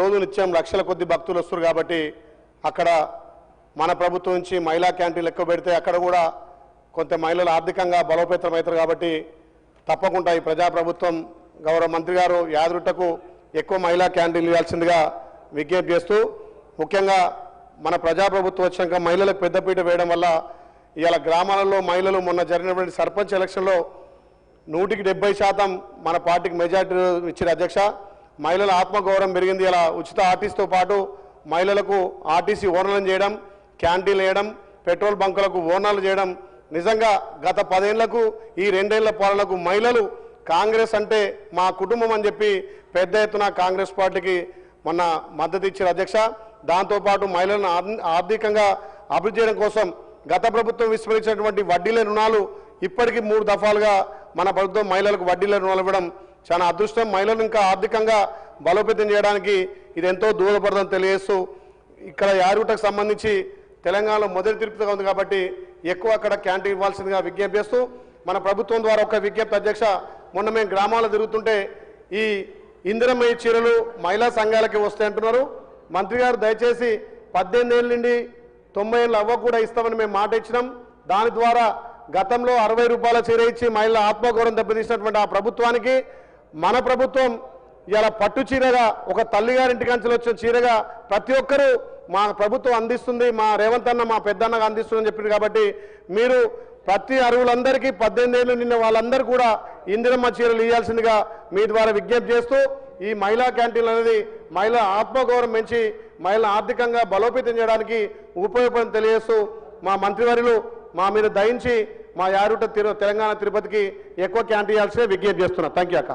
రోజు నిత్యం లక్షల కొద్ది భక్తులు వస్తారు కాబట్టి అక్కడ మన ప్రభుత్వం నుంచి మహిళా క్యాంటీన్లు ఎక్కువ పెడితే అక్కడ కూడా కొంత మహిళలు ఆర్థికంగా బలోపేతం అవుతారు కాబట్టి తప్పకుండా ఈ ప్రజాప్రభుత్వం గౌరవ మంత్రి గారు యాదృట్టకు ఎక్కువ మహిళా క్యాంటీన్లు ఇవ్వాల్సిందిగా విజ్ఞప్తి చేస్తూ ముఖ్యంగా మన ప్రజాప్రభుత్వం వచ్చాక మహిళలకు పెద్దపీట వేయడం వల్ల ఇవాళ గ్రామాలలో మహిళలు మొన్న జరిగినటువంటి సర్పంచ్ ఎలక్షన్లో 100% మన పార్టీకి మెజార్టీ ఇచ్చిన అధ్యక్ష మహిళల ఆత్మగౌరవం పెరిగింది. ఇలా ఉచిత ఆర్టీసీతో పాటు మహిళలకు ఆర్టీసీ ఓనర్లను చేయడం, క్యాంటీన్లు వేయడం, పెట్రోల్ బంకులకు ఓనర్లు చేయడం నిజంగా గత 10 ఏళ్లకు ఈ 2 ఏళ్ల పాలనకు మహిళలు కాంగ్రెస్ అంటే మా కుటుంబం అని చెప్పి పెద్ద ఎత్తున కాంగ్రెస్ పార్టీకి మొన్న మద్దతు ఇచ్చిన అధ్యక్ష. దాంతోపాటు మహిళలను ఆర్థికంగా అభివృద్ధి చేయడం కోసం గత ప్రభుత్వం విస్మరించినటువంటి వడ్డీల రుణాలు ఇప్పటికీ 3 దఫాలుగా మన ప్రభుత్వం మహిళలకు వడ్డీల రుణాలు ఇవ్వడం చాలా అదృష్టం. మహిళలను ఇంకా ఆర్థికంగా బలోపేతం చేయడానికి ఇది ఎంతో దోహదపడుతుందని తెలియజేస్తూ ఇక్కడ యాదగిరిగుట్టకు సంబంధించి తెలంగాణలో మొదటి తిరుపతిగా ఉంది కాబట్టి ఎక్కువ అక్కడ క్యాంటీన్ ఇవ్వాల్సిందిగా విజ్ఞప్తి చేస్తూ మన ప్రభుత్వం ద్వారా ఒక విజ్ఞప్తి అధ్యక్ష. మొన్న మేము గ్రామాల్లో తిరుగుతుంటే ఈ ఇందిరమ్మ చీరలు మహిళా సంఘాలకి వస్తాయి అంటున్నారు. మంత్రి గారు దయచేసి 18 ఏళ్ళ నుండి 90 ఏళ్ళ అవ్వ కూడా ఇస్తామని మేము మాట ఇచ్చినాం. దాని ద్వారా గతంలో 60 రూపాయల చీర ఇచ్చి మహిళల ఆత్మగౌరవం దెబ్బతీసినటువంటి ఆ ప్రభుత్వానికి మన ప్రభుత్వం ఇలా పట్టు చీరగా ఒక తల్లిగారింటి కంచెలు వచ్చిన చీరగా ప్రతి ఒక్కరూ మా ప్రభుత్వం అందిస్తుంది, మా రేవంత్ అన్న మా పెద్దన్నగా అందిస్తుందని చెప్పింది. కాబట్టి మీరు ప్రతి అర్హులందరికీ 18 ఏళ్ళు నిన్న వాళ్ళందరూ కూడా ఇందిరమ్మ చీరలు ఇవ్వాల్సిందిగా మీ ద్వారా విజ్ఞప్తి చేస్తూ ఈ మహిళా క్యాంటీన్లు అనేది మహిళల ఆత్మగౌరవం పెంచి మహిళలను ఆర్థికంగా బలోపేతం చేయడానికి ఉపయోగపడని తెలియజేస్తూ మా మంత్రివర్యులు మా మీద దయించి మా యాదగిరిగుట్ట తెలంగాణ తిరుపతికి ఎక్కువ క్యాంటీన్ ఇవ్వాల్సిన విజ్ఞప్తి చేస్తున్నా. థ్యాంక్ యూ అక్క.